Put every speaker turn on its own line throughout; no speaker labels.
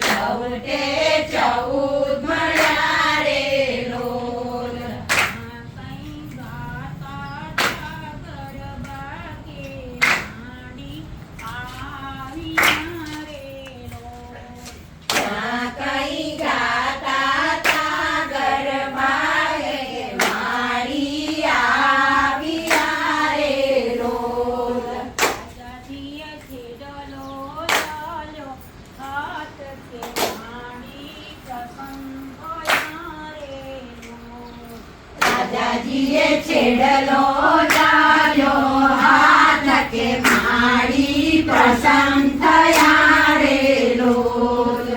ચૌટે ચૌદ મળ્યા રે લોલ. ત્યાં કઈ ગાતા તા ગરબાએ માડી આવ્યા રે લોલ. રાજાજીએ છેડલો ડાલ્યો હાથ કે માડી પ્રસન્ન થયા રે લોલ.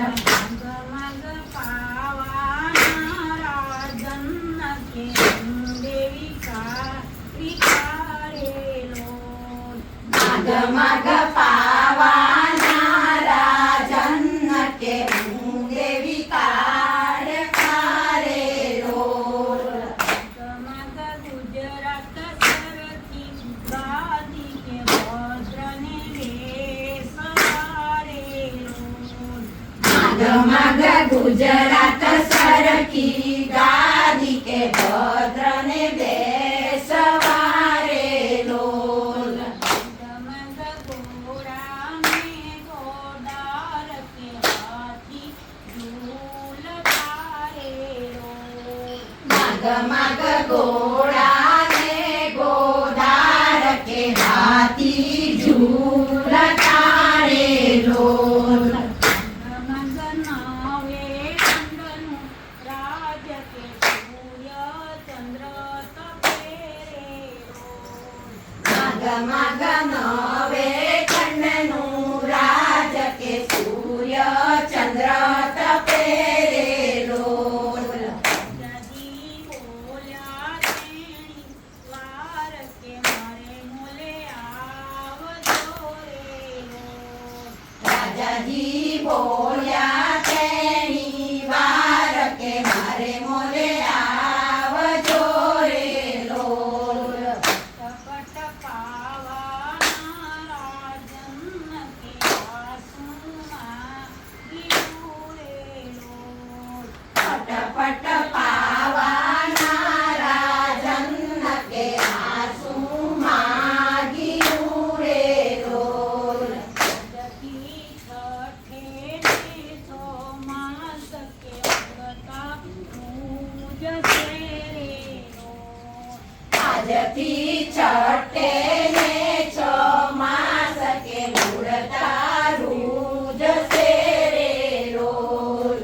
માગ માગ પાવાના રાજન કે હું દેવી કાળ કારે લોલ. માગ ગુજરાત સરખી ગાદી કે ભદ્રને બેસવારે લોલ. માગ માગ ઘોડા ને ગોદાર કે હાથી ઝૂલતા રે લોલ. માગ નવે ખંડનું રાજ કે સૂર્ય ચંદ્ર તપે રે લોલ. રાજાજી બોલ્યા તેણી વાર કે મારે મોલે આવજો રે લોલ. પટ પાવાના રાજન કે આંસુ માગ્યું રે લોલ. આજથી છઠે ને છ માસ કે મૂળતા રૂજ સે રે લોલ.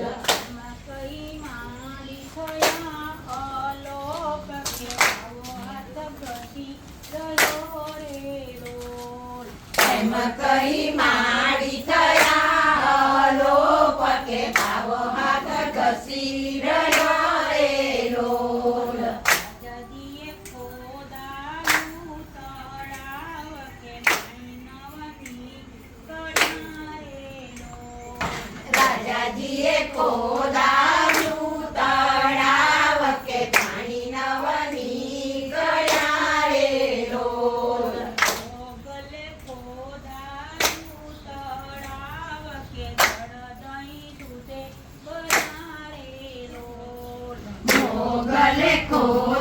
એમ કઈ માડી થયા અલોપ કે ભાવ હાથ ઘસી રહ્યો રે લોલ. રાજાજીએ ખોદાયું તળાવ કે પાણી નવની ગયા રે લોલ. મોગલે ખોદાયું